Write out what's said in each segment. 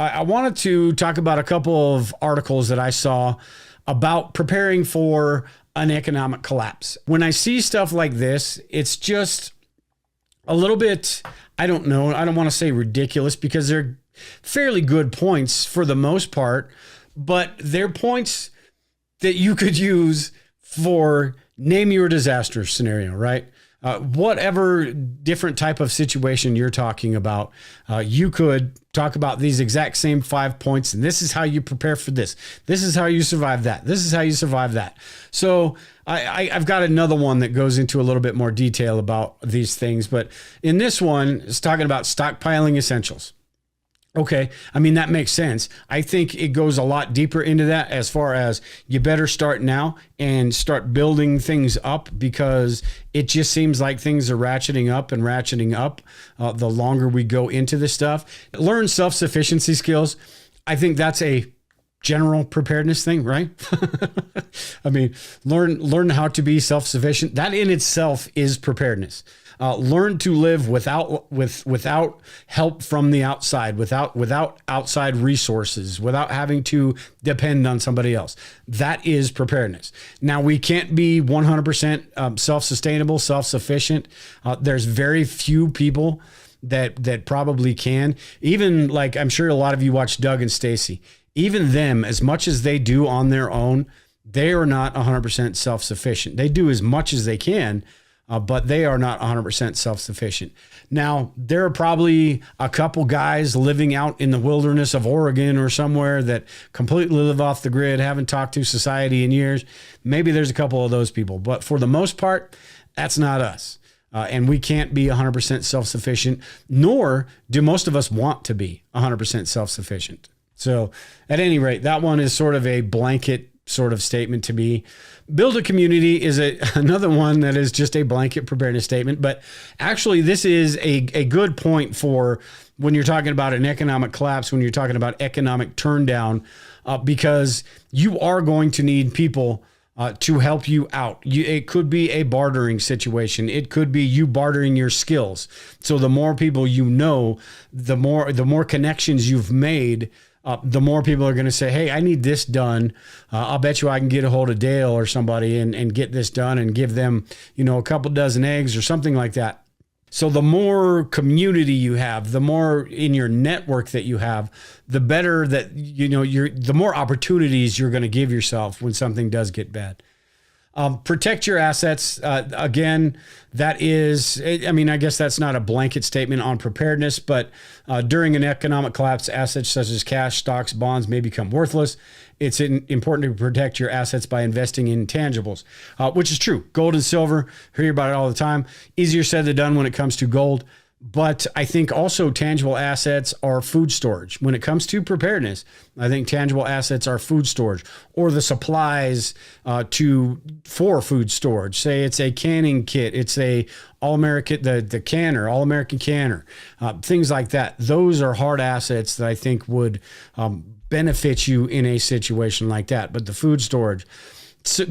I wanted to talk about a couple of articles that I saw about preparing for an economic collapse. When I see stuff like this, it's just a little bit, I don't know, I don't want to say ridiculous because they're fairly good points for the most part, but they're points that you could use for name your disaster scenario, right? Whatever different type of situation you're talking about, you could talk about these exact same 5 points, and this is how you prepare for this. This is how you survive that. This is how you survive that. So I've got another one that goes into a little bit more detail about these things, but in this one, it's talking about stockpiling essentials. Okay, I mean, that makes sense. I think it goes a lot deeper into that as far as you better start now and start building things up because it just seems like things are ratcheting up and ratcheting up the longer we go into this stuff. Learn self-sufficiency skills. I think that's a general preparedness thing, right? I mean, learn how to be self-sufficient. That in itself is preparedness. Learn to live without help from the outside, without outside resources, without having to depend on somebody else. That is preparedness. Now, we can't be 100% self-sustainable, self-sufficient. There's very few people that probably can. Even like, I'm sure a lot of you watch Doug and Stacy. Even them, as much as they do on their own, they are not 100% self-sufficient. They do as much as they can, but they are not 100% self-sufficient. Now, there are probably a couple guys living out in the wilderness of Oregon or somewhere that completely live off the grid, haven't talked to society in years. Maybe there's a couple of those people, but for the most part, that's not us. And we can't be 100% self-sufficient, nor do most of us want to be 100% self-sufficient. So at any rate, that one is sort of a blanket sort of statement to me. Build a community is another one that is just a blanket preparedness statement. But actually, this is a good point for when you're talking about an economic collapse, when you're talking about economic turndown, because you are going to need people to help you out. It could be a bartering situation. It could be you bartering your skills. So the more people you know, the more connections you've made, the more people are going to say, hey, I need this done. I'll bet you I can get a hold of Dale or somebody and get this done and give them, a couple dozen eggs or something like that. So the more community you have, the more in your network that you have, the better that, the more opportunities you're going to give yourself when something does get bad. Protect your assets. Again, that is, I guess that's not a blanket statement on preparedness, but during an economic collapse, assets such as cash, stocks, bonds may become worthless. It's important to protect your assets by investing in intangibles, which is true. Gold and silver, hear about it all the time. Easier said than done when it comes to gold. But I think also tangible assets are food storage. When it comes to preparedness, I think tangible assets are food storage or the supplies for food storage. Say it's a canning kit, it's a All-American, the canner, All-American canner, things like that. Those are hard assets that I think would benefit you in a situation like that. But the food storage,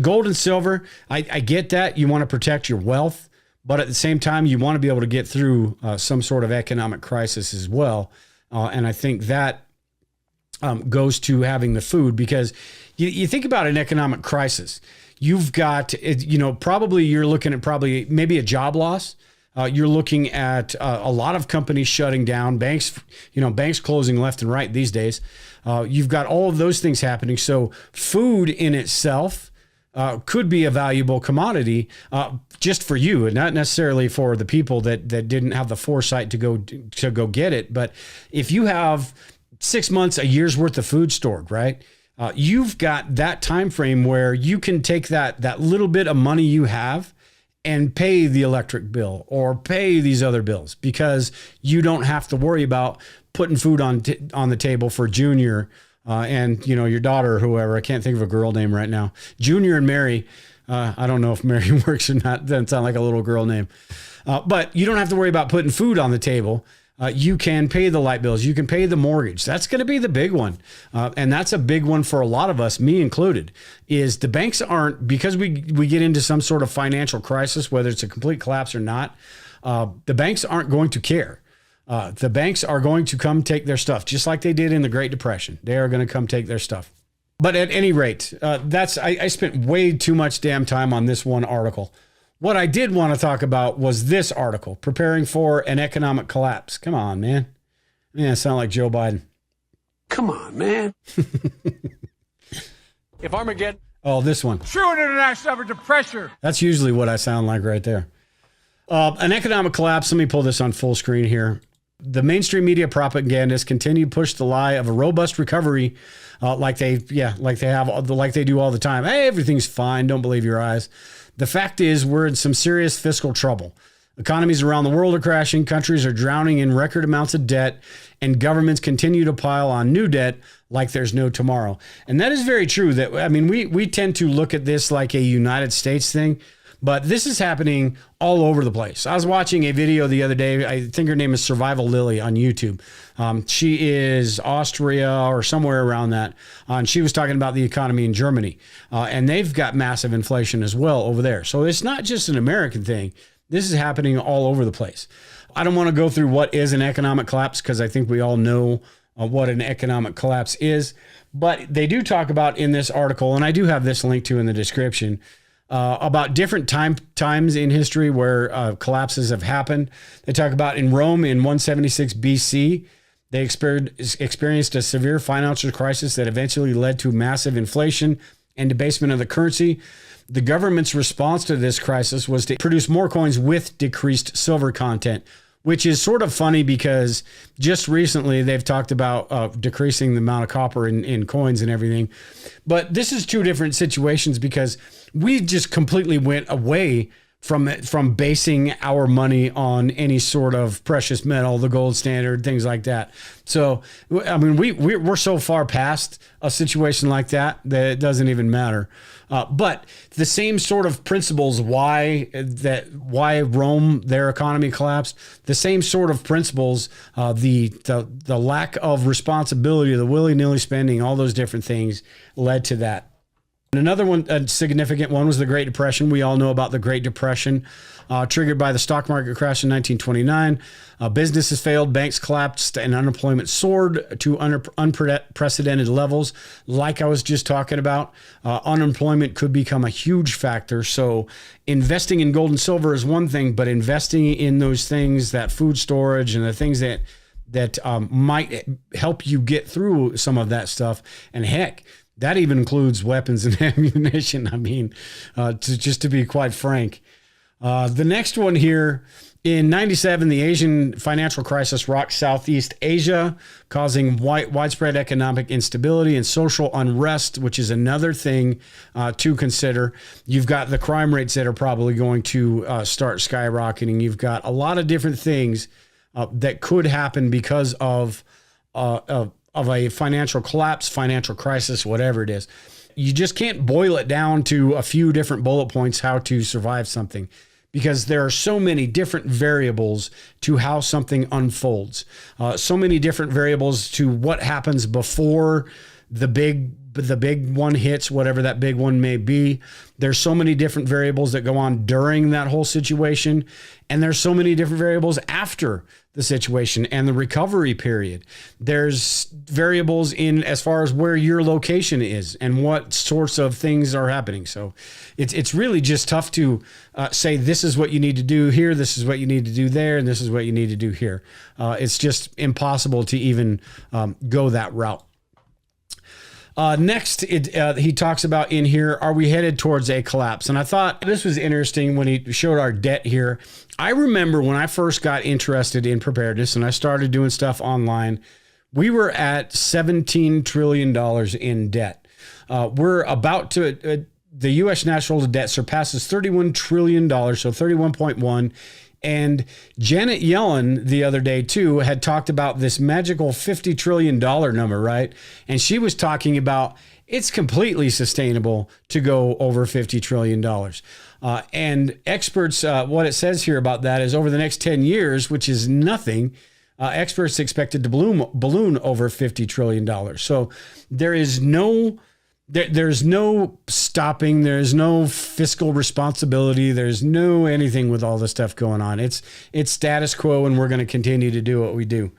gold and silver, I get that. You want to protect your wealth. But at the same time, you want to be able to get through some sort of economic crisis as well. And I think that goes to having the food because you think about an economic crisis. You've got, probably you're looking at maybe a job loss. You're looking at a lot of companies shutting down, banks closing left and right these days. You've got all of those things happening. So food in itself could be a valuable commodity just for you and not necessarily for the people that didn't have the foresight to go get it. But if you have 6 months, a year's worth of food stored, right? You've got that time frame where you can take that little bit of money you have and pay the electric bill or pay these other bills because you don't have to worry about putting food on the table for Junior and your daughter or whoever. I can't think of a girl name right now. Junior and Mary. I don't know if Mary works or not. Doesn't sound like a little girl name. But you don't have to worry about putting food on the table. You can pay the light bills. You can pay the mortgage. That's going to be the big one. And that's a big one for a lot of us, me included, is the banks aren't, because we get into some sort of financial crisis, whether it's a complete collapse or not, the banks aren't going to care. The banks are going to come take their stuff, just like they did in the Great Depression. They are going to come take their stuff. But at any rate, I spent way too much damn time on this one article. What I did want to talk about was this article, Preparing for an Economic Collapse. Come on, man. Man, I sound like Joe Biden. Come on, man. If Armageddon... Oh, this one. True international effort to pressure. That's usually what I sound like right there. An economic collapse. Let me pull this on full screen here. The mainstream media propagandists continue to push the lie of a robust recovery, like they do all the time. Hey, everything's fine. Don't believe your eyes. The fact is, we're in some serious fiscal trouble. Economies around the world are crashing. Countries are drowning in record amounts of debt, and governments continue to pile on new debt like there's no tomorrow. And that is very true. We tend to look at this like a United States thing, but this is happening all over the place. I was watching a video the other day. I think her name is Survival Lily on YouTube. She is Austria or somewhere around that. And she was talking about the economy in Germany. And they've got massive inflation as well over there. So it's not just an American thing. This is happening all over the place. I don't want to go through what is an economic collapse because I think we all know what an economic collapse is. But they do talk about in this article, and I do have this link to in the description, about different times in history where collapses have happened. They talk about in Rome in 176 BC, they experienced a severe financial crisis that eventually led to massive inflation and debasement of the currency. The government's response to this crisis was to produce more coins with decreased silver content, which is sort of funny because just recently they've talked about decreasing the amount of copper in coins and everything. But this is two different situations because we just completely went away from basing our money on any sort of precious metal, the gold standard, things like that. So, I mean, we're so far past a situation like that it doesn't even matter. But the same sort of principles why Rome, their economy collapsed, the same sort of principles, the lack of responsibility, the willy-nilly spending, all those different things led to that. And another one, a significant one, was the Great Depression. We all know about the Great Depression, triggered by the stock market crash in 1929. Businesses failed, banks collapsed, and unemployment soared to unprecedented levels. Like I was just talking about, unemployment could become a huge factor. So investing in gold and silver is one thing, but investing in those things, that food storage and the things that might help you get through some of that stuff, and heck, that even includes weapons and ammunition. I mean, just to be quite frank. The next one here, in 97, the Asian financial crisis rocked Southeast Asia, causing widespread economic instability and social unrest, which is another thing to consider. You've got the crime rates that are probably going to start skyrocketing. You've got a lot of different things that could happen because of a financial collapse, financial crisis, whatever it is. You just can't boil it down to a few different bullet points how to survive something, because there are so many different variables to how something unfolds. So many different variables to what happens before the big one hits, whatever that big one may be. There's so many different variables that go on during that whole situation. And there's so many different variables after the situation and the recovery period. There's variables in as far as where your location is and what sorts of things are happening. So it's really just tough to say this is what you need to do here, this is what you need to do there, and this is what you need to do here. It's just impossible to even go that route. Next, he talks about in here, are we headed towards a collapse? And I thought this was interesting when he showed our debt here. I remember when I first got interested in preparedness and I started doing stuff online, we were at $17 trillion in debt. We're about to, the U.S. national debt surpasses $31 trillion, so 31.1. And Janet Yellen the other day, too, had talked about this magical $50 trillion number, right? And she was talking about it's completely sustainable to go over $50 trillion. And experts, what it says here about that is over the next 10 years, which is nothing, experts expected to balloon over $50 trillion. So there is no there's no stopping. There's no fiscal responsibility. There's no anything with all this stuff going on. It's status quo, and we're going to continue to do what we do.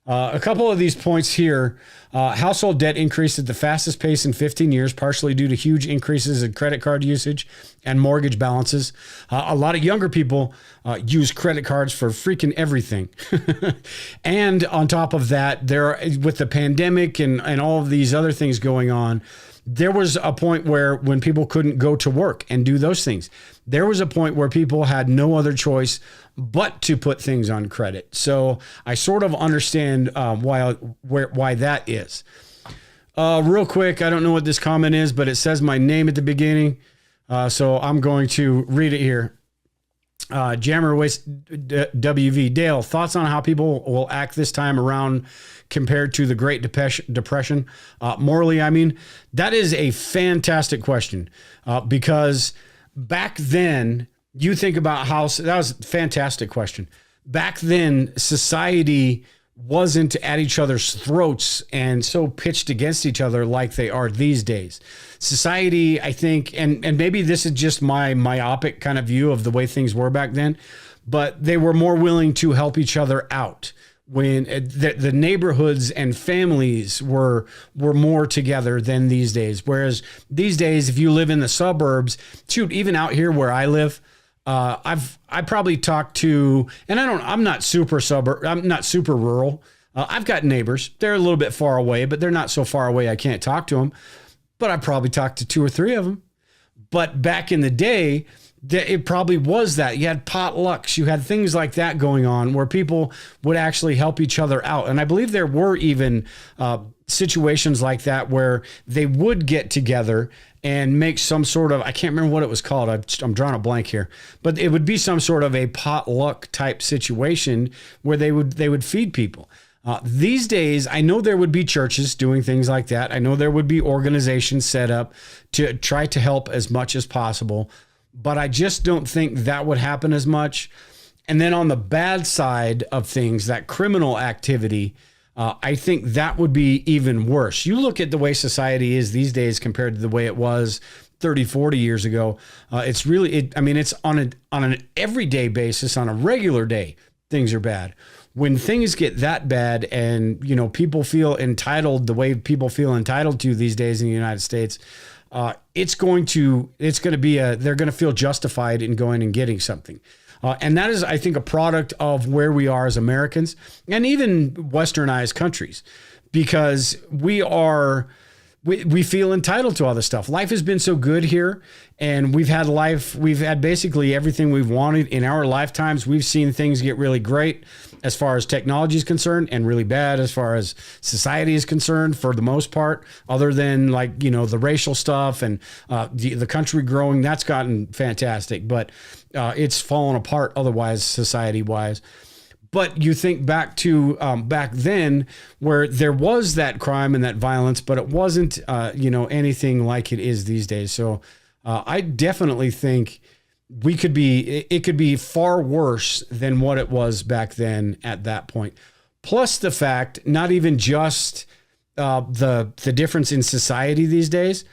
A couple of these points here. Household debt increased at the fastest pace in 15 years, partially due to huge increases in credit card usage and mortgage balances. A lot of younger people use credit cards for freaking everything. And on top of that, with the pandemic and all of these other things going on, there was a point where when people couldn't go to work and do those things, there was a point where people had no other choice but to put things on credit. So I sort of understand why that is. Real quick, I don't know what this comment is, but it says my name at the beginning. So I'm going to read it here. Jammer Waste WV Dale, thoughts on how people will act this time around compared to the Great Depression? Morally, I mean, that is a fantastic question because back then, you think about how that was a fantastic question. Back then, society wasn't at each other's throats and so pitched against each other like they are these days. Society, I think, and maybe this is just my myopic kind of view of the way things were back then, but they were more willing to help each other out. When the neighborhoods and families were more together than these days. Whereas these days, if you live in the suburbs, shoot, even out here where I live, I probably talked to, and I'm not super rural. I've got neighbors. They're a little bit far away, but they're not so far away I can't talk to them. But I probably talked to 2 or 3 of them. But back in the day, it probably was that. You had potlucks, you had things like that going on where people would actually help each other out. And I believe there were even situations like that where they would get together and make some sort of, I can't remember what it was called. I'm drawing a blank here, but it would be some sort of a potluck type situation where they would feed people. These days, I know there would be churches doing things like that. I know there would be organizations set up to try to help as much as possible, but I just don't think that would happen as much. And then on the bad side of things, that criminal activity, I think that would be even worse. You look at the way society is these days compared to the way it was 30, 40 years ago. It's really, it's on an everyday basis, on a regular day, things are bad. When things get that bad and, people feel entitled the way people feel entitled to these days in the United States, they're going to feel justified in going and getting something. And that is, I think, a product of where we are as Americans and even westernized countries, because we feel entitled to all this stuff. Life has been so good here, and we've had basically everything we've wanted in our lifetimes. We've seen things get really great as far as technology is concerned and really bad as far as society is concerned for the most part, other than the racial stuff and the country growing. That's gotten fantastic, but it's fallen apart otherwise society-wise. But you think back to back then where there was that crime and that violence, but it wasn't, anything like it is these days. So I definitely think it could be far worse than what it was back then at that point. Plus the fact, not even just the difference in society these days,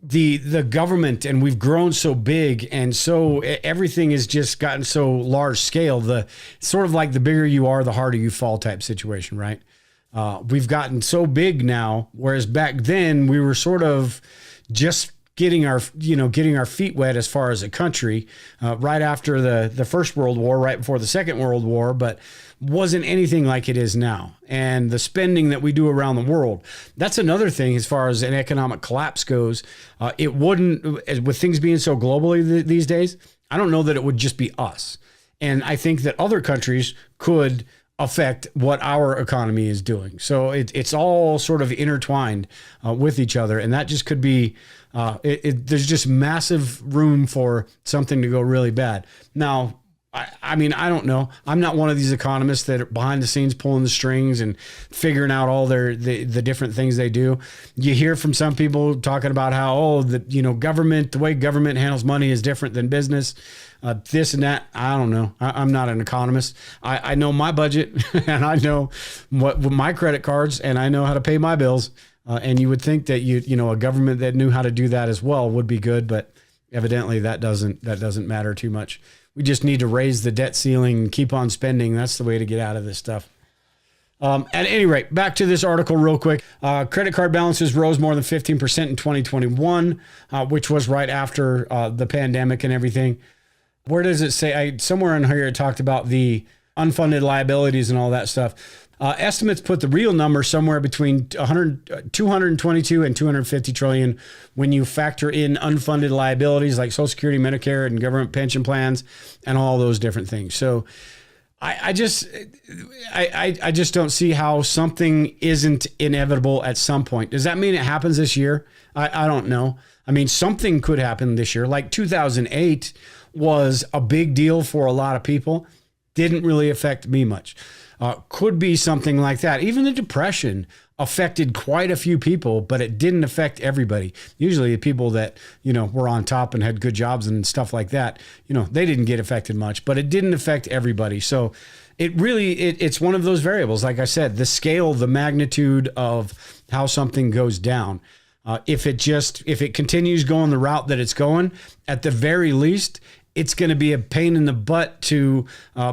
the government, and we've grown so big, and so everything has just gotten so large scale. The sort of like the bigger you are, the harder you fall type situation, right? We've gotten so big now, whereas back then we were sort of just getting our feet wet as far as a country, right after the First World War, right before the Second World War, but wasn't anything like it is now. And the spending that we do around the world, that's another thing as far as an economic collapse goes. It wouldn't, with things being so globally these days, I don't know that it would just be us. And I think that other countries could affect what our economy is doing. So it's all sort of intertwined with each other. And that just could be, there's just massive room for something to go really bad. Now, I don't know. I'm not one of these economists that are behind the scenes pulling the strings and figuring out all the different things they do. You hear from some people talking about how, government, the way government handles money is different than business. This and that. I don't know. I'm not an economist. I know my budget and I know what my credit cards, and I know how to pay my bills. And you would think that a government that knew how to do that as well would be good, but evidently that doesn't matter too much. We just need to raise the debt ceiling and keep on spending. That's the way to get out of this stuff. At any rate, back to this article real quick. Credit card balances rose more than 15% in 2021, which was right after the pandemic and everything. Where does it say? Somewhere in here it talked about the unfunded liabilities and all that stuff. Estimates put the real number somewhere between 222 and 250 trillion when you factor in unfunded liabilities like Social Security, Medicare, and government pension plans, and all those different things. So I just don't see how something isn't inevitable at some point. Does that mean it happens this year? I don't know. I mean, something could happen this year. Like 2008 was a big deal for a lot of people. Didn't really affect me much. Could be something like that. Even the Depression affected quite a few people, but it didn't affect everybody. Usually the people that, were on top and had good jobs and stuff like that, they didn't get affected much, but it didn't affect everybody. So it's one of those variables. Like I said, the scale, the magnitude of how something goes down. If it continues going the route that it's going, at the very least, it's going to be a pain in the butt to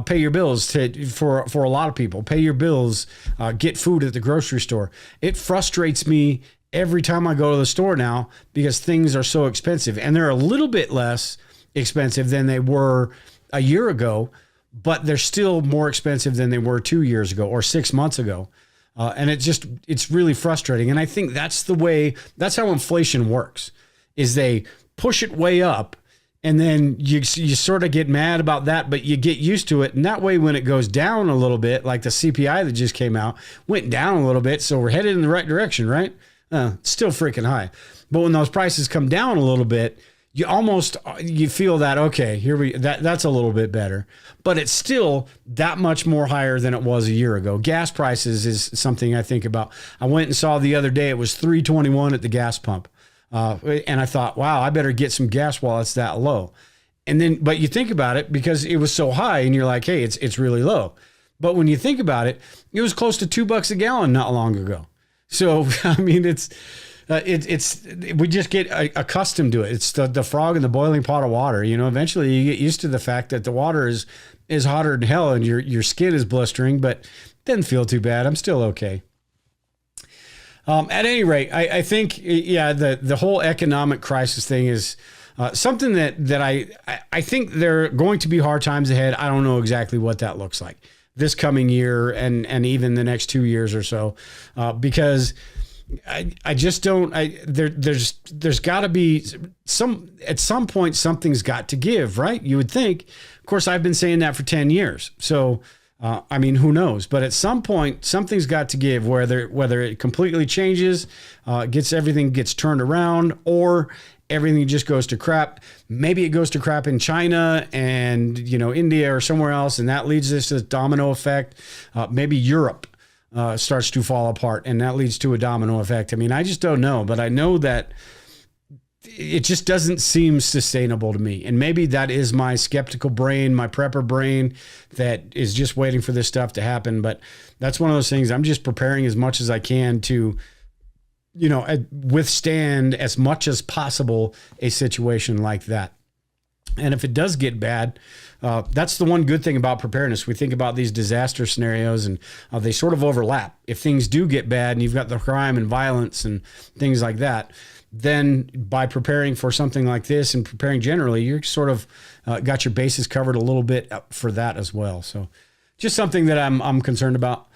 pay your bills for a lot of people. Pay your bills, get food at the grocery store. It frustrates me every time I go to the store now because things are so expensive. And they're a little bit less expensive than they were a year ago, but they're still more expensive than they were 2 years ago or 6 months ago. And it's really frustrating. And I think that's how inflation works, is they push it way up. And then you sort of get mad about that, but you get used to it. And that way, when it goes down a little bit, like the CPI that just came out, went down a little bit. So we're headed in the right direction, right? It's still freaking high. But when those prices come down a little bit, you feel that, okay, that's a little bit better. But it's still that much more higher than it was a year ago. Gas prices is something I think about. I went and saw the other day, it was $3.21 at the gas pump. And I thought, wow, I better get some gas while it's that low. But you think about it, because it was so high and you're like, hey, it's really low. But when you think about it, it was close to $2 a gallon not long ago. So, I mean, we just get accustomed to it. It's the frog in the boiling pot of water. Eventually you get used to the fact that the water is hotter than hell and your skin is blistering, but it doesn't feel too bad. I'm still okay. At any rate, I think, the whole economic crisis thing is something that I think there are going to be hard times ahead. I don't know exactly what that looks like this coming year and even the next 2 years or so, because I just don't. There's got to be at some point something's got to give, right? You would think. Of course, I've been saying that for 10 years, so. I mean, who knows? But at some point, something's got to give, whether it completely changes, everything gets turned around, or everything just goes to crap. Maybe it goes to crap in China and, India or somewhere else, and that leads us to a domino effect. Maybe Europe starts to fall apart, and that leads to a domino effect. I mean, I just don't know, but I know that it just doesn't seem sustainable to me. And maybe that is my skeptical brain, my prepper brain that is just waiting for this stuff to happen. But that's one of those things. I'm just preparing as much as I can to, withstand as much as possible a situation like that. And if it does get bad, that's the one good thing about preparedness. We think about these disaster scenarios and they sort of overlap. If things do get bad and you've got the crime and violence and things like that, then by preparing for something like this and preparing generally, you're sort of got your bases covered a little bit for that as well. So just something that I'm concerned about.